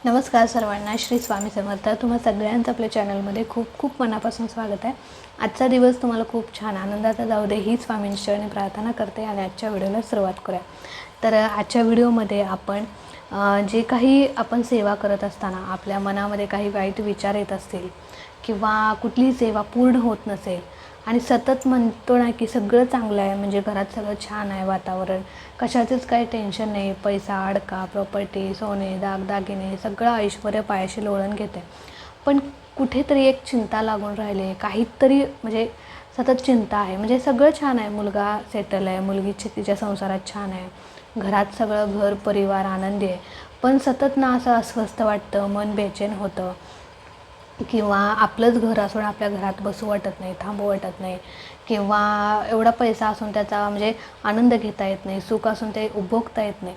नमस्कार सर्वांना, श्री स्वामी समर्थ. तुम्हा सगळ्यांचं आपल्या चॅनलमध्ये खूप खूप मनापासून स्वागत आहे. आजचा दिवस तुम्हाला खूप छान आनंदाचा जाऊ दे ही स्वामींचरणी प्रार्थना करते आणि आजच्या व्हिडिओला सुरुवात करूया. तर आजच्या व्हिडिओमध्ये आपण जे काही आपण सेवा करत असताना आपल्या मनामध्ये काही वाईट विचार येत असतील किंवा कुठलीही सेवा पूर्ण होत नसेल आणि सतत म्हणतो ना की सगळं चांगलं आहे, म्हणजे घरात सगळं छान आहे, वातावरण कशाचंच काही टेन्शन नाही, पैसा अडका प्रॉपर्टी सोने दागदागिने सगळं ऐश्वर्य पायाशी लोळण घेते, पण कुठेतरी एक चिंता लागून राहिली आहे, काहीतरी म्हणजे सतत चिंता आहे. म्हणजे सगळं छान आहे, मुलगा सेटल आहे, मुलगी तिच्या संसारात छान आहे, घरात सगळं घर परिवार आनंदी आहे, पण सतत ना असं अस्वस्थ वाटतं, मन बेचैन होतं किंवा आपलंच घर असून आपल्या घरात बसू वाटत नाही, थांबू वाटत नाही किंवा एवढा पैसा असून त्याचा म्हणजे आनंद घेता येत नाही, सुख असून ते उपभोगता येत नाही.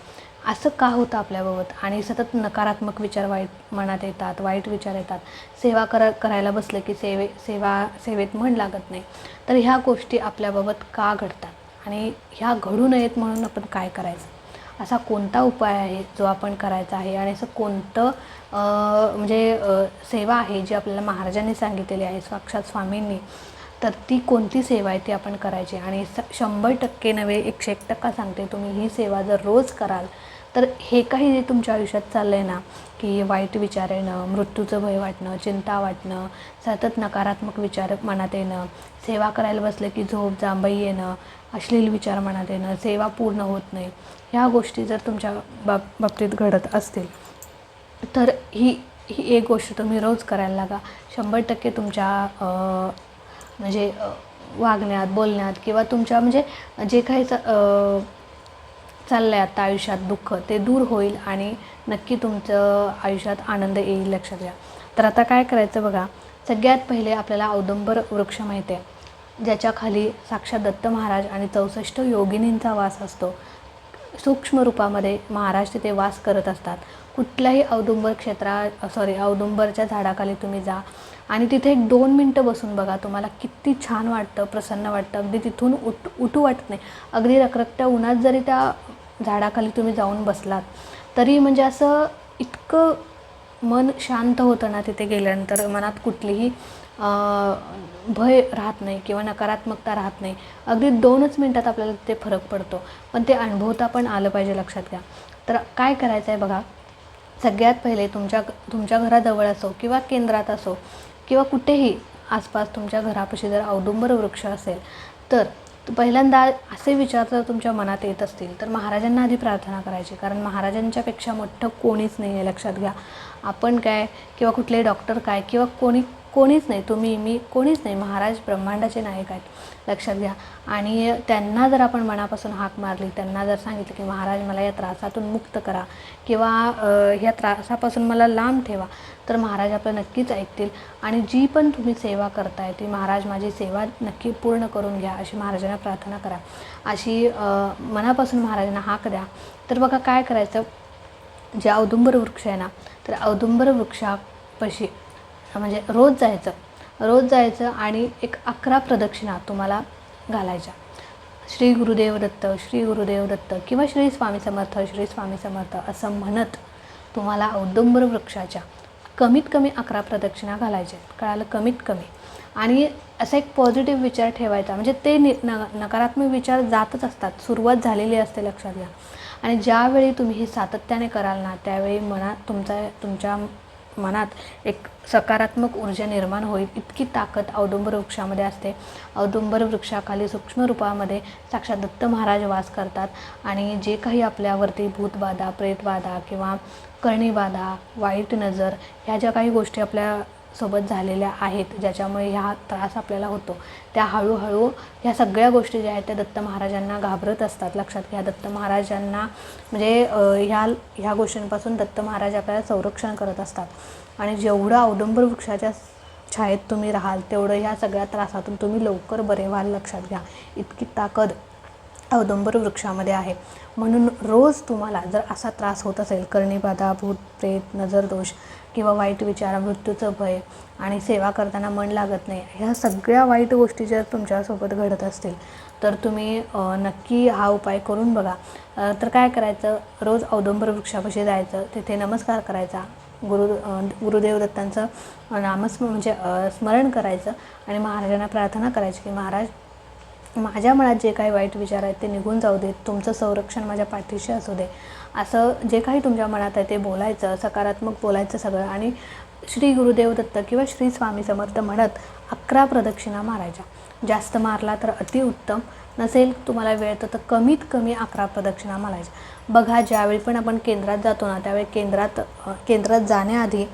असं का होतं आपल्याबाबत? आणि सतत नकारात्मक विचार वाईट मनात येतात, वाईट विचार येतात. सेवा करायला बसलं की सेवेत मन लागत नाही. तर ह्या गोष्टी आपल्याबाबत का घडतात आणि ह्या घडू नयेत म्हणून आपण काय करायचं? असा कोणता उपाय आहे जो आपण करायचा आहे आणि असं कोणतं सेवा आहे जी आपल्याला महाराजांनी सांगितलेली आहे, साक्षात स्वामींनी, तर ती कोणती सेवा आहे ती आपण करायची. आणि 100% नव्हे 101% सांगते, तुम्ही ही सेवा जर रोज कराल तर हे काही जे तुमच्या आयुष्यात चाललं आहे ना, की वाईट विचार येणं, मृत्यूचं भय वाटणं, चिंता वाटणं, सतत नकारात्मक विचार मनात येणं, सेवा करायला बसलं की झोप जांभई येणं, अश्लील विचार मनात येणं, सेवा पूर्ण होत नाही, ह्या गोष्टी जर तुमच्या बाबतीत घडत असतील तर ही एक गोष्ट तुम्ही रोज करायला लागा. 100% तुमच्या वागण्यात बोलण्यात किंवा तुमच्या म्हणजे जे काही चाललं आहे आता आयुष्यात दुःख ते दूर होईल आणि नक्की तुमचं आयुष्यात आनंद येईल, लक्षात घ्या. तर आता काय करायचं बघा, सगळ्यात पहिले आपल्याला औदुंबर वृक्ष माहिती आहे, ज्याच्या खाली साक्षात दत्त महाराज आणि 64 योगिनींचा वास असतो. सूक्ष्म रूपामध्ये महाराज तिथे वास करत असतात. कुठल्याही औदुंबरच्या झाडाखाली तुम्ही जा आणि तिथे 1-2 मिनटं बसून बघा, तुम्हाला किती छान वाटतं, प्रसन्न वाटतं. अगदी तिथून उठू वाटत नाही. अगदी रखरखत्या उन्हात जरी त्या झाडाखाली तुम्ही जाऊन बसलात तरी म्हणजे असं इतकं मन शांत होतं ना, तिथे गेल्यानंतर मनात कुठलीही भय राहत नाही किंवा नकारात्मकता राहत नाही. अगदी 2च मिनटात आपल्याला ते फरक पडतो, पण ते अनुभवता पण आलं पाहिजे, लक्षात घ्या. तर काय करायचं आहे बघा, सगळ्यात पहिले तुमच्या घराजवळ असो किंवा केंद्रात असो किंवा कुठेही आसपास तुमच्या घरापाशी जर औदुंबर वृक्ष असेल तर पहिल्यांदा असे विचार जर तुमच्या मनात येत असतील तर महाराजांना आधी प्रार्थना करायची, कारण महाराजांच्यापेक्षा मोठं कोणीच नाही आहे, लक्षात घ्या. आपण काय किंवा कुठले डॉक्टर काय किंवा कोणीच नाही, तुम्ही मी कोणीच नाही, महाराज ब्रह्मांडाचे नायक आहेत, लक्षात घ्या. आणि त्यांना जर आपण मनापासून हाक मारली, त्यांना जर सांगितलं की महाराज मला या त्रासातून मुक्त करा किंवा ह्या त्रासापासून मला लांब ठेवा, तर महाराज आपलं नक्कीच ऐकतील आणि जी पण तुम्ही सेवा करताय ती महाराज माझी सेवा नक्की पूर्ण करून घ्या अशी महाराजांना प्रार्थना करा, अशी मनापासून महाराजांना हाक द्या. तर बघा काय करायचं, जे औदुंबर वृक्ष आहे ना, तर औदुंबर वृक्षापाशी म्हणजे रोज जायचं आणि एक 11 प्रदक्षिणा तुम्हाला घालायच्या. श्री गुरुदेव दत्त, श्री गुरुदेव दत्त किंवा श्री स्वामी समर्थ, श्री स्वामी समर्थ असं म्हणत तुम्हाला औदुंबर वृक्षाच्या कमीत कमी 11 प्रदक्षिणा घालायच्या, कळालं, कमीत कमी. आणि असा एक पॉझिटिव्ह विचार ठेवायचा, म्हणजे ते नकारात्मक विचार जातच असतात, सुरुवात झालेली असते, लक्षात घ्या. आणि ज्यावेळी तुम्ही हे सातत्याने कराल ना, त्यावेळी तुमच्या मनात एक सकारात्मक ऊर्जा निर्माण होईल. इतकी ताकद औदुंबर वृक्षामध्ये असते. औदुंबर वृक्षाखाली सूक्ष्म रूपामध्ये साक्षात दत्त महाराज वास करतात आणि जे काही आपल्यावरती भूतबाधा, प्रेतबाधा किंवा करणीबाधा, वाईट नजर, ह्या ज्या काही गोष्टी आपल्यासोबत झालेल्या आहेत, ज्याच्यामुळे ह्या त्रास आपल्याला होतो, त्या हळूहळू ह्या सगळ्या गोष्टी ज्या आहेत त्या दत्त महाराजांना घाबरत असतात, लक्षात घ्या. दत्त महाराजांना म्हणजे ह्या गोष्टींपासून दत्त महाराज आपल्याला संरक्षण करत असतात. आणि जेवढं औदुंबर वृक्षाच्या छायेत तुम्ही राहाल तेवढं ह्या सगळ्या त्रासातून तुम्ही लवकर बरे व्हाल, लक्षात घ्या. इतकी ताकद औदुंबर वृक्षामध्ये आहे. म्हणून रोज तुम्हाला जर असा त्रास होत असेल, करणीबाधा, भूत प्रेत, नजरदोष किंवा वाईट विचार, मृत्यूचं भय आणि सेवा करताना मन लागत नाही, ह्या सगळ्या वाईट गोष्टी जर तुमच्यासोबत घडत असतील तर तुम्ही नक्की हा उपाय करून बघा. तर काय करायचं, रोज औदुंबर वृक्षापाशी जायचं, तिथे नमस्कार करायचा, गुरुदेव दत्तांचं म्हणजे स्मरण करायचं आणि महाराजांना प्रार्थना करायची की महाराज, माझ्या मनात जे काही वाईट विचार आहेत ते निघून जाऊ देत, तुमचं संरक्षण माझ्या पाठीशी असू दे, असं जे काही तुमच्या मनात आहे ते बोलायचं, सकारात्मक बोलायचं सगळं. आणि श्री गुरुदेव दत्त किंवा श्री स्वामी समर्थ म्हणत 11 प्रदक्षिणा मारायच्या. जास्त मारला तर अतिउत्तम, नसेल तुम्हाला वेळ तर कमीत कमी 11 प्रदक्षिणा मारायच्या. बघा, ज्यावेळी पण आपण केंद्रात जातो ना, त्यावेळी केंद्रात जाण्याआधी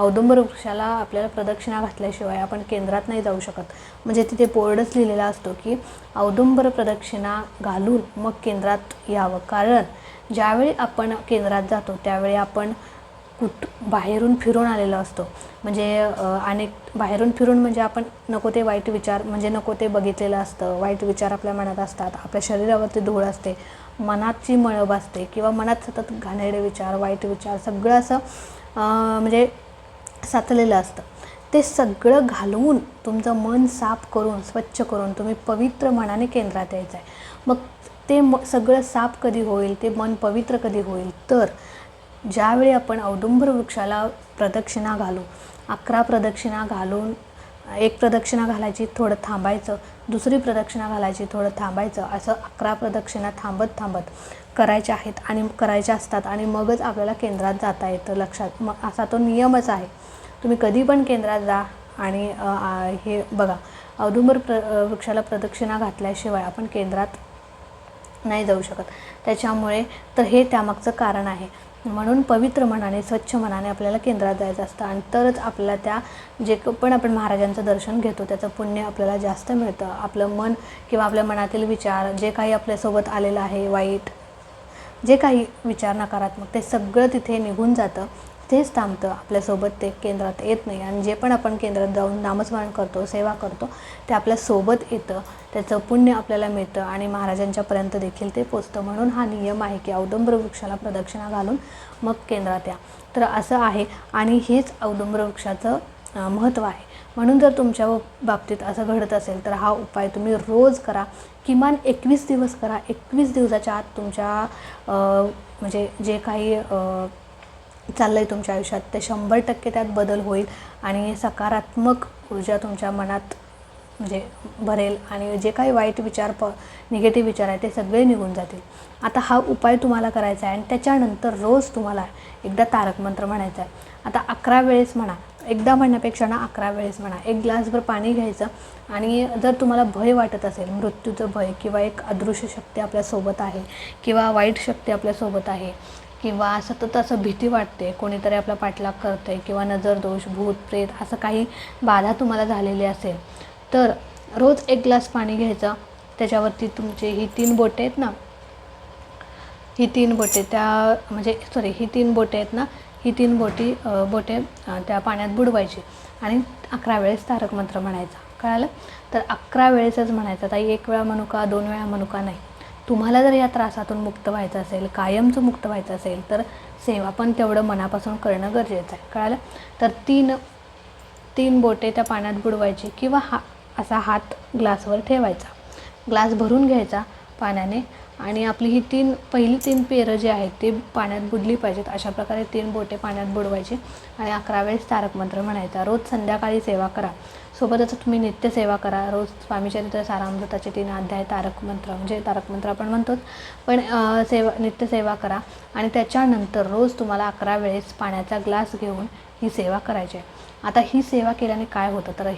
औदुंबर वृक्षाला आपल्याला प्रदक्षिणा घातल्याशिवाय आपण केंद्रात नाही जाऊ शकत. म्हणजे तिथे बोर्डच लिहिलेला असतो की औदुंबर प्रदक्षिणा घालून मग केंद्रात यावं. कारण ज्यावेळी आपण केंद्रात जातो त्यावेळी आपण बाहेरून फिरून आलेलो असतो. म्हणजे बाहेरून फिरून म्हणजे आपण नको ते वाईट विचार, म्हणजे नको ते बघितलेलं असतं, वाईट विचार आपल्या मनात असतात, आपल्या शरीरावरती धूळ असते, मनाची मळब असते किंवा मनात सतत घाणेरडे विचार, वाईट विचार सगळं असं म्हणजे साचलेलं असतं. ते सगळं घालवून तुमचं मन साफ करून, स्वच्छ करून तुम्ही पवित्र मनाने केंद्रात यायचं आहे. मग ते सगळं साफ कधी होईल, ते मन पवित्र कधी होईल, तर ज्यावेळी आपण औदुंबर वृक्षाला प्रदक्षिणा घालू, 11 प्रदक्षिणा घालून, एक प्रदक्षिणा घालायची, थोडं थांबायचं, दुसरी प्रदक्षिणा घालायची, थोडं थांबायचं, असं 11 प्रदक्षिणा थांबत करायच्या आहेत आणि करायच्या असतात. आणि मगच आपल्याला केंद्रात जाता येतं. लक्षात, मग असा तो नियमच आहे. तुम्ही कधी पण केंद्रात जा. आणि हे बघा, औदुंबर वृक्षाला प्रदक्षिणा घातल्याशिवाय आपण केंद्रात नाही जाऊ शकत. त्याच्यामुळे तर हे त्यामागचं कारण आहे. म्हणून पवित्र मनाने, स्वच्छ मनाने आपल्याला केंद्रात जायचं असतं. आणि तरच आपल्याला त्या जे पण आपण महाराजांचं दर्शन घेतो त्याचं पुण्य आपल्याला जास्त मिळतं. आपलं मन किंवा आपल्या मनातील विचार, जे काही आपल्यासोबत आलेलं आहे वाईट, जे काही विचार नकारात्मक, ते सगळं तिथे निघून जातं, तेच थांबतं. आपल्यासोबत ते केंद्रात येत नाही. आणि जे पण आपण केंद्रात जाऊन नामस्मरण करतो, सेवा करतो, ते आपल्यासोबत येतं, त्याचं पुण्य आपल्याला मिळतं आणि महाराजांच्यापर्यंत देखील ते पोचतं. म्हणून हा नियम आहे की औदुंबर वृक्षाला प्रदक्षिणा घालून मग केंद्रात या. तर असं आहे आणि हेच औदुंबर वृक्षाचं महत्त्व आहे. म्हणून जर तुमच्या बाबतीत असं घडत असेल तर हा उपाय तुम्ही रोज करा. किमान 21 दिवस करा. 21 दिवसाच्या आत तुमच्या म्हणजे जे काही चाललं आहे तुमच्या आयुष्यात ते 100% त्यात बदल होईल आणि सकारात्मक ऊर्जा तुमच्या मनात म्हणजे भरेल आणि जे काही वाईट विचार, निगेटिव्ह विचार आहे ते सगळे निघून जातील. आता हा उपाय तुम्हाला करायचा आहे आणि त्याच्यानंतर रोज तुम्हाला एकदा तारक मंत्र म्हणायचा आहे. आता 11 वेळेस म्हणा, एकदा म्हणण्यापेक्षा ना 11 वेळेस म्हणा. एक ग्लासभर पाणी घ्यायचं आणि जर तुम्हाला भय वाटत असेल, मृत्यूचं भय किंवा एक अदृश्य शक्ती आपल्यासोबत आहे किंवा वाईट शक्ती आपल्यासोबत आहे किंवा सतत असं भीती वाटते, कोणीतरी आपला पाठलाग करते किंवा नजर दोष, भूत प्रेत असं काही बाधा तुम्हाला झालेली असेल, तर रोज 1 ग्लास पाणी घ्यायचं. त्याच्यावरती तुमचे ही 3 बोटे आहेत ना, ही 3 बोटे ही 3 बोटे आहेत ना, ही 3 बोटे त्या पाण्यात बुडवायची आणि 11 वेळेस तारक मंत्र म्हणायचा. कळालं? तर 11 वेळेसच म्हणायचा. ताई 1 वेळा म्हणू का, 2 वेळा म्हणू का? नाही. तुम्हाला जर या त्रासातून मुक्त व्हायचं असेल, कायमचं मुक्त व्हायचं असेल, तर सेवा पण तेवढं मनापासून करणं गरजेचं आहे. कळालं? तर 3 बोटे त्या पाण्यात बुडवायची किंवा असा हात ग्लासवर ठेवायचा. ग्लास भरून घ्यायचा पाण्याने आणि आपली ही पहिली 3 पेरं जी आहेत ती पाण्यात बुडली पाहिजेत. अशा प्रकारे 3 बोटे पाण्यात बुडवायची आणि 11 वेळेस तारक मंत्र म्हणायचा. रोज संध्याकाळी सेवा करा. सोबतच तुम्ही नित्य सेवा करा. रोज स्वामीचरित्र सारामृताचे 3 अध्याय तारक मंत्र आपण म्हणतोच, पण नित्य सेवा करा. आणि त्याच्यानंतर रोज तुम्हाला 11 वेळेस पाण्याचा ग्लास घेऊन ही सेवा करायची आहे. आता ही सेवा केल्याने काय होतं, तर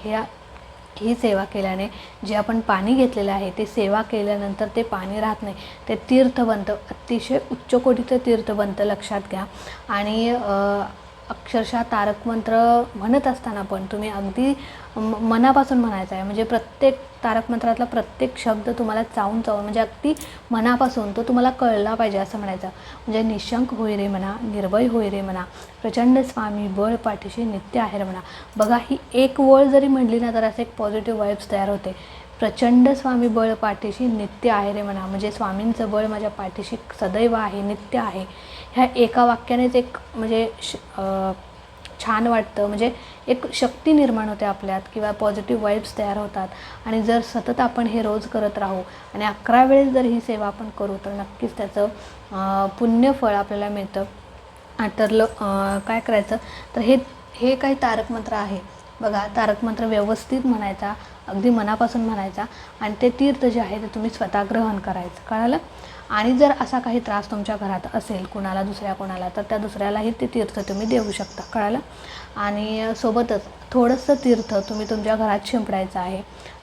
ही सेवा केल्याने जे आपण पाणी घेतलेलं आहे ते सेवा केल्यानंतर ते पाणी राहत नाही, ते तीर्थ बनतं, अतिशय उच्च कोटीचं तीर्थ बनतं. लक्षात घ्या. आणि अक्षरशः तारक मंत्र म्हणत असताना पण तुम्ही अगदी मनापासून म्हणायचं आहे. म्हणजे प्रत्येक तारक मंत्रातला प्रत्येक शब्द तुम्हाला चावून म्हणजे अगदी मनापासून तो तुम्हाला कळला पाहिजे असं म्हणायचं. म्हणजे निशंक होय रे म्हणा, निर्भय होय रे म्हणा, प्रचंड स्वामी बळ पाठीशी नित्य आहे रे म्हणा. बघा, ही एक वळ जरी म्हणली ना तर असं एक पॉझिटिव्ह वाईब्स तयार होते. प्रचंड स्वामी बळ पाठीशी नित्य आहे रे म्हणा. म्हणजे स्वामींचं बळ माझ्या पाठीशी सदैव आहे, नित्य आहे. ह्या एका वाक्यानेच एक म्हणजे छान वाटतं. म्हणजे एक शक्ती निर्माण होते आपल्यात किंवा पॉझिटिव्ह वाईब्स तयार होतात. आणि जर सतत आपण हे रोज करत राहू आणि 11 वेळेस जर ही सेवा आपण करू तर नक्कीच त्याचं पुण्यफळ आपल्याला मिळतं. ठरलं काय करायचं तर हे काही तारक मंत्र आहे बघा. तारक मंत्र व्यवस्थित म्हणायचा, अगदी मनापासून म्हणायचा आणि ते तीर्थ जे आहे ते तुम्ही स्वतः ग्रहण करायचं, कळालं. आणि जर असा काही त्रास तुमच्या घरात असेल कुणाला, दुसऱ्या कोणाला, तर त्या दुसऱ्यालाही ते तीर्थ तुम्ही देऊ शकता, कळालं. आणि सोबतच थोडंसं तीर्थ तुम्ही तुमच्या घरात शिंपडायचं आहे,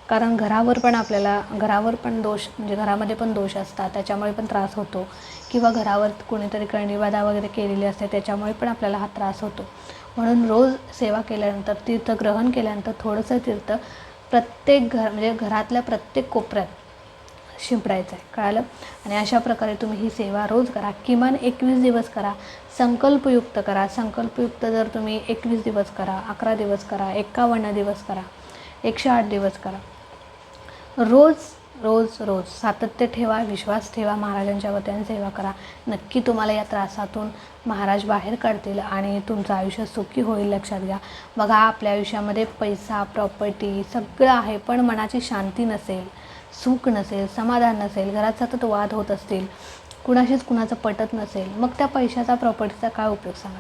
कारण घरावर पण दोष, म्हणजे घरामध्ये पण दोष असतात, त्याच्यामुळे पण त्रास होतो, किंवा घरावर कोणीतरी करणीबाधा वगैरे केलेली असते त्याच्यामुळे पण आपल्याला हा त्रास होतो. म्हणून रोज सेवा केल्यानंतर, तीर्थ ग्रहण केल्यानंतर थोडंसं तीर्थ प्रत्येक म्हणजे घरातल्या प्रत्येक कोपऱ्यात शिंपडायचं आहे, कळालं. आणि अशा प्रकारे तुम्ही ही सेवा रोज करा, किमान 21 दिवस करा, संकल्पयुक्त करा. संकल्पयुक्त जर तुम्ही 21 दिवस करा, 11 दिवस करा, 51 दिवस करा, 108 दिवस करा, रोज रोज रोज सातत्य ठेवा, विश्वास ठेवा, महाराजांच्या वतीने सेवा करा. नक्की तुम्हाला या त्रासातून महाराज बाहेर काढतील आणि तुमचं आयुष्य सुखी होईल, लक्षात घ्या. बघा, आपल्या आयुष्यामध्ये पैसा, प्रॉपर्टी सगळं आहे, पण मनाची शांती नसेल, सुख नसेल, समाधान नसेल, घरात सतत वाद होत असतील, कुणाशीच कुणाचं पटत नसेल, मग त्या पैशाचा, प्रॉपर्टीचा काय उपयोग सांगा.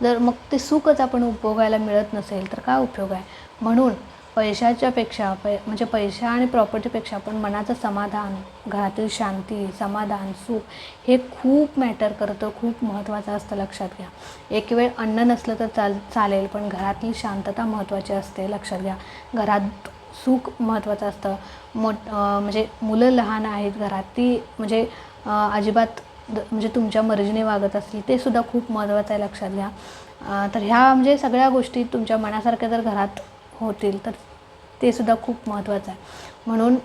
जर मग ते सुखच आपण उपभोगायला मिळत नसेल तर काय उपयोग आहे. म्हणून पैशाच्यापेक्षा म्हणजे पैसा आणि प्रॉपर्टीपेक्षा पण मनाचं समाधान, घरातील शांती, समाधान, सुख हे खूप मॅटर करतं, खूप महत्त्वाचं असतं, लक्षात घ्या. एक वेळ अन्न नसलं तर चालेल, पण घरातली शांतता महत्त्वाची असते, लक्षात घ्या. घरात सुख महत्त्वाचं असतं. म्हणजे मुलं लहान आहेत घरात, ती म्हणजे अजिबात म्हणजे तुमच्या मर्जीने वागत असतील, ते सुद्धा खूप महत्त्वाचं आहे, लक्षात घ्या. तर ह्या म्हणजे सगळ्या गोष्टी तुमच्या मनासारख्या जर घरात होतील तर ते सुद्धा खूप महत्त्वाचं आहे. म्हणून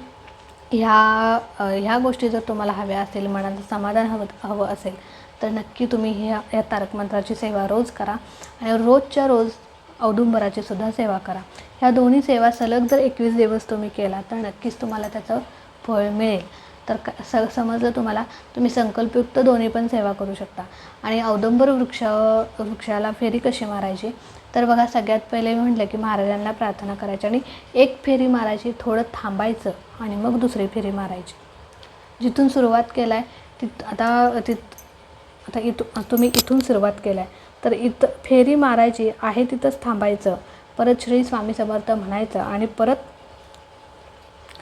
ह्या गोष्टी जर तुम्हाला हव्या असेल, मनाचं समाधान हवं असेल, तर नक्की तुम्ही या तारक मंत्राची सेवा रोज करा आणि रोजच्या रोज औदुंबराची सुद्धा सेवा करा. ह्या दोन्ही सेवा सलग जर 21 दिवस तुम्ही केला तर नक्कीच तुम्हाला त्याचं फळ मिळेल. तर समजलं तुम्हाला. तुम्ही संकल्पयुक्त दोन्ही पण सेवा करू शकता. आणि औदुंबर वृक्षाला फेरी कशी मारायची तर बघा, सगळ्यात पहिले म्हटलं की महाराजांना प्रार्थना करायची आणि एक फेरी मारायची, थोडं थांबायचं आणि मग दुसरी फेरी मारायची. जिथून सुरुवात केला आहे आता तुम्ही इथून सुरुवात केला आहे तर फेरी मारायची आहे, तिथंच थांबायचं, परत श्री स्वामी समर्थ म्हणायचं आणि परत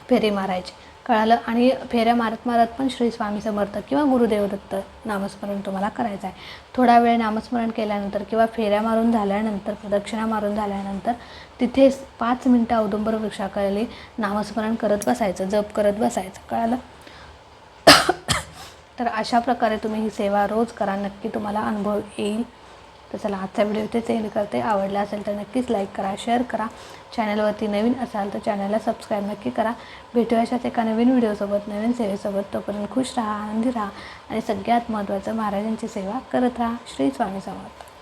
फेरी मारायची, कळालं. आणि फेऱ्या मारत मारत पण श्री स्वामी समर्थ किंवा गुरुदेव दत्त नामस्मरण तुम्हाला करायचं आहे. थोडा वेळ नामस्मरण केल्यानंतर किंवा फेऱ्या मारून झाल्यानंतर, प्रदक्षिणा मारून झाल्यानंतर तिथेच 5 मिनटं औदुंबर वृक्षाखाली नामस्मरण करत बसायचं, जप करत बसायचं, कळालं. तर अशा प्रकारे तुम्ही ही सेवा रोज करा, नक्की तुम्हाला अनुभव येईल. तर चला, आजचा व्हिडिओ इथेच एंड करते. आवडला असेल तर नक्कीच लाईक करा, शेअर करा. चॅनलवरती नवीन असाल तर चॅनलला सबस्क्राईब नक्की करा. भेटूया अशाच एका नवीन व्हिडिओसोबत, नवीन सेवेसोबत. तोपर्यंत खुश राहा, आनंदी राहा आणि सगळ्यात महत्त्वाचं, महाराजांची सेवा करत राहा. श्री स्वामी समर्थ.